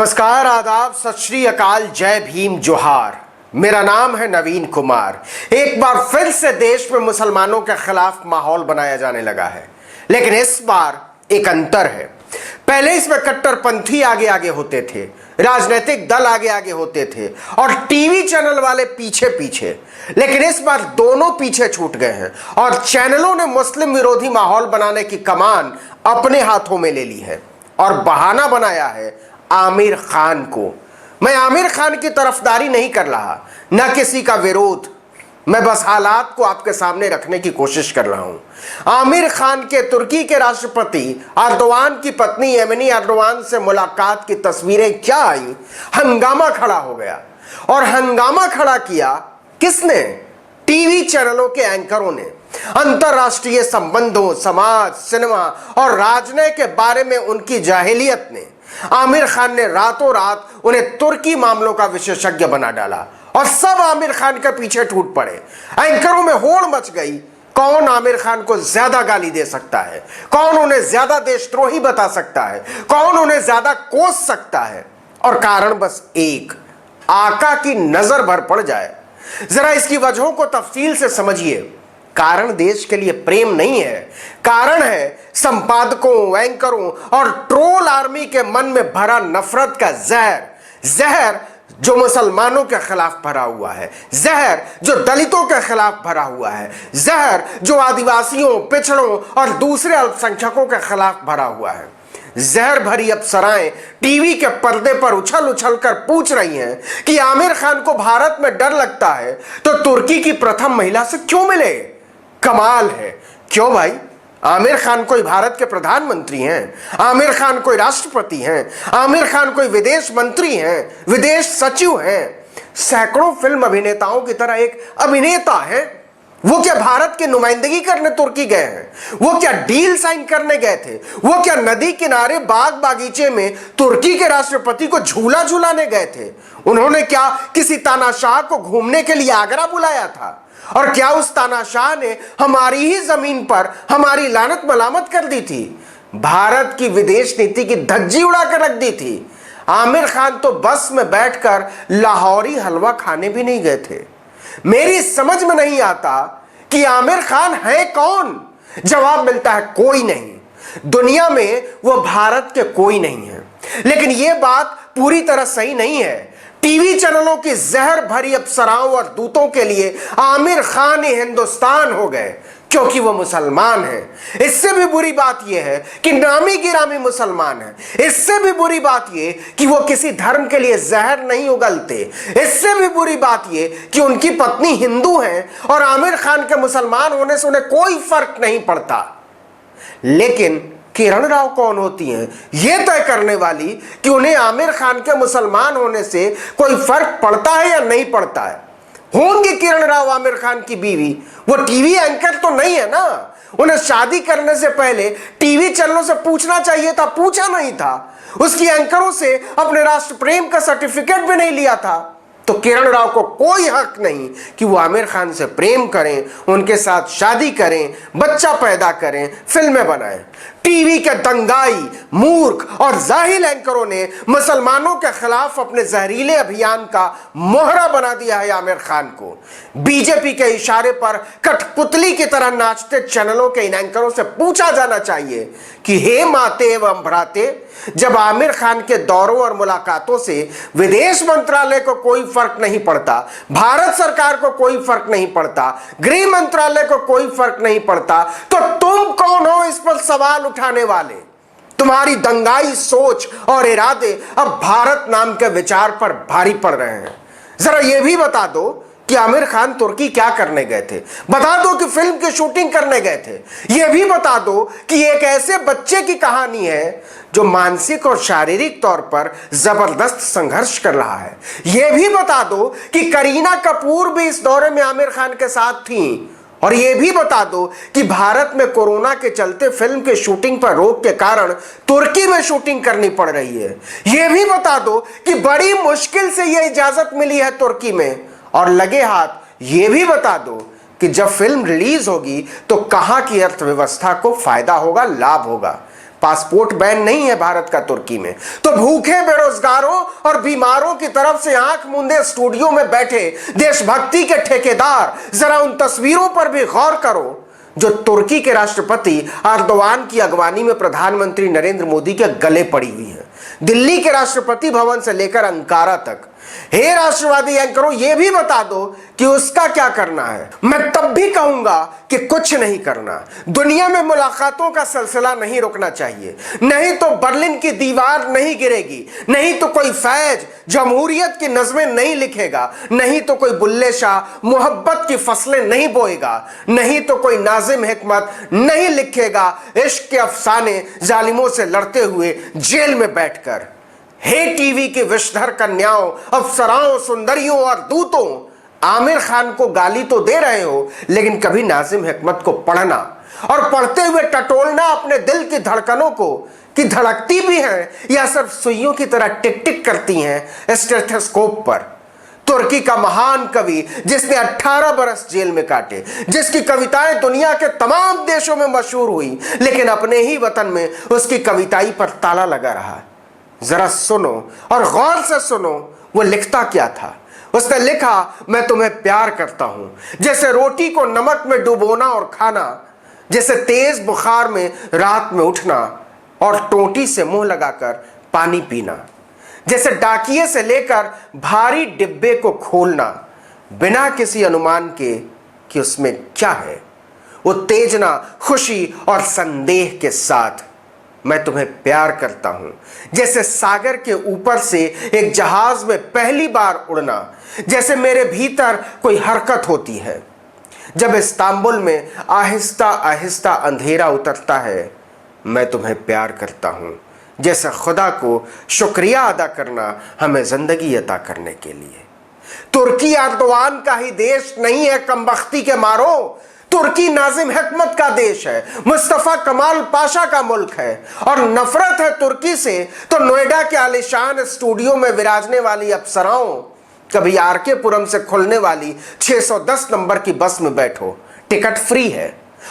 नमस्कार, आदाब, सत श्री अकाल, जय भीम, जोहार। मेरा नाम है नवीन कुमार। एक बार फिर से देश में मुसलमानों के खिलाफ माहौल बनाया जाने लगा है, लेकिन इस बार एक अंतर है। पहले इसमें कट्टरपंथी आगे आगे होते थे, राजनीतिक दल आगे आगे होते थे और टीवी चैनल वाले पीछे पीछे, लेकिन इस बार दोनों पीछे छूट गए हैं और चैनलों ने मुस्लिम विरोधी माहौल बनाने की कमान अपने हाथों में ले ली है और बहाना बनाया है आमिर खान को। मैं आमिर खान की तरफदारी नहीं कर रहा, न किसी का विरोध, मैं बस हालात को आपके सामने रखने की कोशिश कर रहा हूं। आमिर खान के तुर्की के राष्ट्रपति अर्दोआन की पत्नी एमिनी अर्दोआन से मुलाकात की तस्वीरें क्या आई, हंगामा खड़ा हो गया। और हंगामा खड़ा किया किसने? टीवी चैनलों के एंकरों ने। अंतरराष्ट्रीय संबंधों, समाज, सिनेमा और राजनीति के बारे में उनकी जाहिलियत ने आमिर खान ने रातों रात उन्हें तुर्की मामलों का विशेषज्ञ बना डाला और सब आमिर खान के पीछे टूट पड़े। एंकरों में होड़ मच गई, कौन आमिर खान को ज्यादा गाली दे सकता है, कौन उन्हें ज्यादा देशद्रोही बता सकता है, कौन उन्हें ज्यादा कोस सकता है। और कारण बस एक, आका की नजर भर पड़ जाए। जरा इसकी वजहों को तफसील से समझिए। कारण देश के लिए प्रेम नहीं है, कारण है संपादकों, एंकरों और ट्रोल आर्मी के मन में भरा नफरत का जहर जो मुसलमानों के खिलाफ भरा हुआ है, जहर जो दलितों के खिलाफ भरा हुआ है, जहर जो आदिवासियों, पिछड़ों और दूसरे अल्पसंख्यकों के खिलाफ भरा हुआ है। जहर भरी अप्सराएं टीवी के पर्दे पर उछल उछल कर पूछ रही हैं कि आमिर खान को भारत में डर लगता है तो तुर्की की प्रथम महिला से क्यों मिले? कमाल है। क्यों भाई? आमिर खान कोई भारत के प्रधानमंत्री हैं, आमिर खान कोई राष्ट्रपति हैं, आमिर खान कोई विदेश मंत्री हैं, विदेश सचिव हैं, सैकड़ों फिल्म अभिनेताओं की तरह एक अभिनेता है। वो क्या भारत की नुमाइंदगी करने तुर्की गए हैं? वो क्या डील साइन करने गए थे? वो क्या नदी किनारे बाग बागीचे में तुर्की के राष्ट्रपति को झूला झूलाने गए थे? उन्होंने क्या किसी तानाशाह को घूमने के लिए आगरा बुलाया था? और क्या उस तानाशाह ने हमारी ही जमीन पर हमारी लानत मलामत कर दी थी, भारत की विदेश नीति की धज्जी उड़ा कर रख दी थी? आमिर खान तो बस में बैठकर लाहौरी हलवा खाने भी नहीं गए थे। मेरी समझ में नहीं आता कि आमिर खान है कौन? जवाब मिलता है कोई नहीं। दुनिया में वो भारत के कोई नहीं है। लेकिन यह बात पूरी तरह सही नहीं है। टीवी चैनलों की जहर भरी अप्सराओं और दूतों के लिए आमिर खान ही हिंदुस्तान हो गए क्योंकि वो मुसलमान है। इससे भी बुरी बात यह है कि नामी गिरामी मुसलमान है। इससे भी बुरी बात यह कि वो किसी धर्म के लिए जहर नहीं उगलते। इससे भी बुरी बात यह कि उनकी पत्नी हिंदू है और आमिर खान के मुसलमान होने से उन्हें कोई फर्क नहीं पड़ता। लेकिन किरण राव कौन होती हैं यह तय करने वाली कि उन्हें आमिर खान के मुसलमान होने से कोई फर्क पड़ता है या नहीं पड़ता है? होंगी किरण राव आमिर खान की बीवी, वो टीवी एंकर तो नहीं है ना? उन्हें शादी करने से पहले टीवी चैनलों से पूछना चाहिए था, पूछा नहीं था। उसकी एंकरों से अपने राष्ट्र प्रेम का सर्टिफिकेट भी नहीं लिया था। तो किरण राव को कोई हक नहीं कि वो आमिर खान से प्रेम करें, उनके साथ शादी करें, बच्चा पैदा करें, फिल्में बनाएं। टीवी के दंगाई, मूर्ख और जाहिल एंकरों ने मुसलमानों के खिलाफ अपने जहरीले अभियान का मोहरा बना दिया है आमिर खान को। बीजेपी के इशारे पर कठपुतली की तरह नाचते चैनलों के इन एंकरों से पूछा जाना चाहिए कि हे माते एवं भ्राते, जब आमिर खान के दौरों और मुलाकातों से विदेश मंत्रालय को कोई फर्क नहीं पड़ता, भारत सरकार को कोई फर्क नहीं पड़ता, गृह मंत्रालय को कोई फर्क नहीं पड़ता, तो तुम कौन हो इस पर सवाल उठाने वाले? तुम्हारी दंगाई सोच और इरादे अब भारत नाम के विचार पर भारी पड़ रहे हैं। जरा यह भी बता दो कि आमिर खान तुर्की क्या करने गए थे? बता दो कि फिल्म की शूटिंग करने गए थे। यह भी बता दो कि एक ऐसे बच्चे की कहानी है जो मानसिक और शारीरिक तौर पर जबरदस्त संघर्ष कर रहा है। यह भी बता दो कि करीना कपूर भी इस दौरे में आमिर खान के साथ थी। और यह भी बता दो कि भारत में कोरोना के चलते फिल्म के शूटिंग पर रोक के कारण तुर्की में शूटिंग करनी पड़ रही है। यह भी बता दो कि बड़ी मुश्किल से यह इजाजत मिली है तुर्की में। और लगे हाथ यह भी बता दो कि जब फिल्म रिलीज होगी तो कहां की अर्थव्यवस्था को फायदा होगा, लाभ होगा। पासपोर्ट बैन नहीं है भारत का तुर्की में। तो भूखे बेरोजगारों और बीमारों की तरफ से आंख मूंदे स्टूडियो में बैठे देशभक्ति के ठेकेदार, जरा उन तस्वीरों पर भी गौर करो जो तुर्की के राष्ट्रपति एर्दोगान की अगवानी में प्रधानमंत्री नरेंद्र मोदी के गले पड़ी हुई है, दिल्ली के राष्ट्रपति भवन से लेकर अंकारा तक। हे राष्ट्रवादी एंकरों, यह भी बता दो कि उसका क्या करना है। मैं तब भी कहूंगा कि कुछ नहीं करना। दुनिया में मुलाकातों का सिलसिला नहीं रुकना चाहिए, नहीं तो बर्लिन की दीवार नहीं गिरेगी, नहीं तो कोई फैज जमहूरियत की नज़में नहीं लिखेगा, नहीं तो कोई बुल्ले शाह मोहब्बत की फसलें नहीं बोएगा, नहीं तो कोई नाजिम हिकमत नहीं लिखेगा इश्क के अफसाने जालिमों से लड़ते हुए जेल में बैठकर। हे टीवी की विषधर कन्याओं, अफसराओं, सुंदरियों और दूतों, आमिर खान को गाली तो दे रहे हो, लेकिन कभी नाजिम हिकमत को पढ़ना और पढ़ते हुए टटोलना अपने दिल की धड़कनों को कि धड़कती भी हैं या सिर्फ सुइयों की तरह टिक टिक करती हैं स्टेथोस्कोप पर। तुर्की का महान कवि जिसने 18 बरस जेल में काटे, जिसकी कविताएं दुनिया के तमाम देशों में मशहूर हुई, लेकिन अपने ही वतन में उसकी कविताई पर ताला लगा रहा। जरा सुनो और गौर से सुनो वो लिखता क्या था। उसने लिखा, मैं तुम्हें प्यार करता हूं, जैसे रोटी को नमक में डुबोना और खाना, जैसे तेज बुखार में रात में उठना और टोंटी से मुंह लगाकर पानी पीना, जैसे डाकिये से लेकर भारी डिब्बे को खोलना बिना किसी अनुमान के कि उसमें क्या है, उत्तेजना, खुशी और संदेह के साथ। मैं तुम्हें प्यार करता हूं, जैसे सागर के ऊपर से एक जहाज में पहली बार उड़ना, जैसे मेरे भीतर कोई हरकत होती है जब इस्तांबुल में आहिस्ता आहिस्ता अंधेरा उतरता है। मैं तुम्हें प्यार करता हूं, जैसे खुदा को शुक्रिया अदा करना हमें जिंदगी अता करने के लिए। तुर्की एर्दोगान का ही देश नहीं है कमबख्ती के मारो, तुर्की नाजिम हिकमत का देश है, मुस्तफा कमाल पाशा का मुल्क है। और नफरत है तुर्की से तो नोएडा के आलिशान स्टूडियो में विराजने वाली अप्सराओं, कभी आरके पुरम से खुलने वाली 610 नंबर की बस में बैठो, टिकट फ्री है।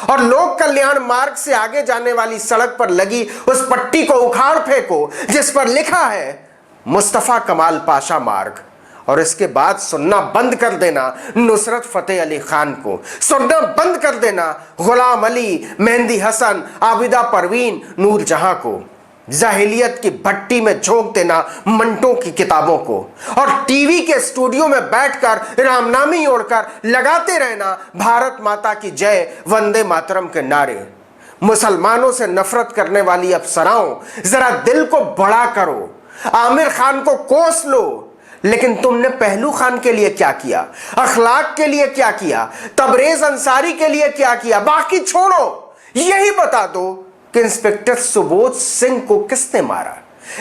और लोक कल्याण मार्ग से आगे जाने वाली सड़क पर लगी उस पट्टी को उखाड़ फेंको जिस पर लिखा है मुस्तफा कमाल पाशा मार्ग, और इसके बाद सुनना बंद कर देना नुसरत फतेह अली खान को, सुनना बंद कर देना गुलाम अली, मेहंदी हसन, आबिदा परवीन, नूर जहां को, जाहिलियत की भट्टी में झोंक देना मंटो की किताबों को, और टीवी के स्टूडियो में बैठकर रामनामी ओढ़कर लगाते रहना भारत माता की जय, वंदे मातरम के नारे। मुसलमानों से नफरत करने वाली अप्सराओं, जरा दिल को बड़ा करो, आमिर खान को कोस लो, लेकिन तुमने पहलू खान के लिए क्या किया, अखलाक के लिए क्या किया, तबरेज अंसारी के लिए क्या किया, बाकी छोड़ो। यही बता दो कि इंस्पेक्टर सुबोध सिंह को किसने मारा।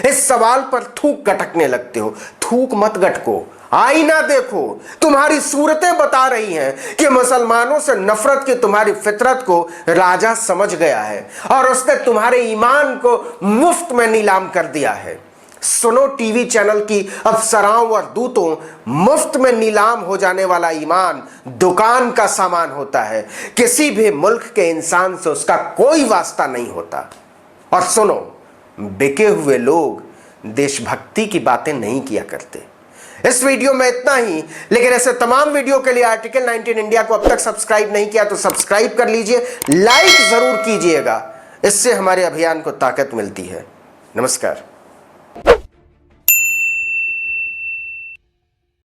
इस सवाल पर थूक गटकने लगते हो, थूक मत गटको, आईना देखो। तुम्हारी सूरतें बता रही हैं कि मुसलमानों से नफरत की तुम्हारी फितरत को राजा समझ गया है और उसने तुम्हारे ईमान को मुफ्त में नीलाम कर दिया है। सुनो टीवी चैनल की अफसराओं और दूतों, मुफ्त में नीलाम हो जाने वाला ईमान दुकान का सामान होता है, किसी भी मुल्क के इंसान से उसका कोई वास्ता नहीं होता। और सुनो, बिके हुए लोग देशभक्ति की बातें नहीं किया करते। इस वीडियो में इतना ही, लेकिन ऐसे तमाम वीडियो के लिए आर्टिकल 19 इंडिया को अब तक सब्सक्राइब नहीं किया तो सब्सक्राइब कर लीजिए, लाइक जरूर कीजिएगा, इससे हमारे अभियान को ताकत मिलती है। नमस्कार।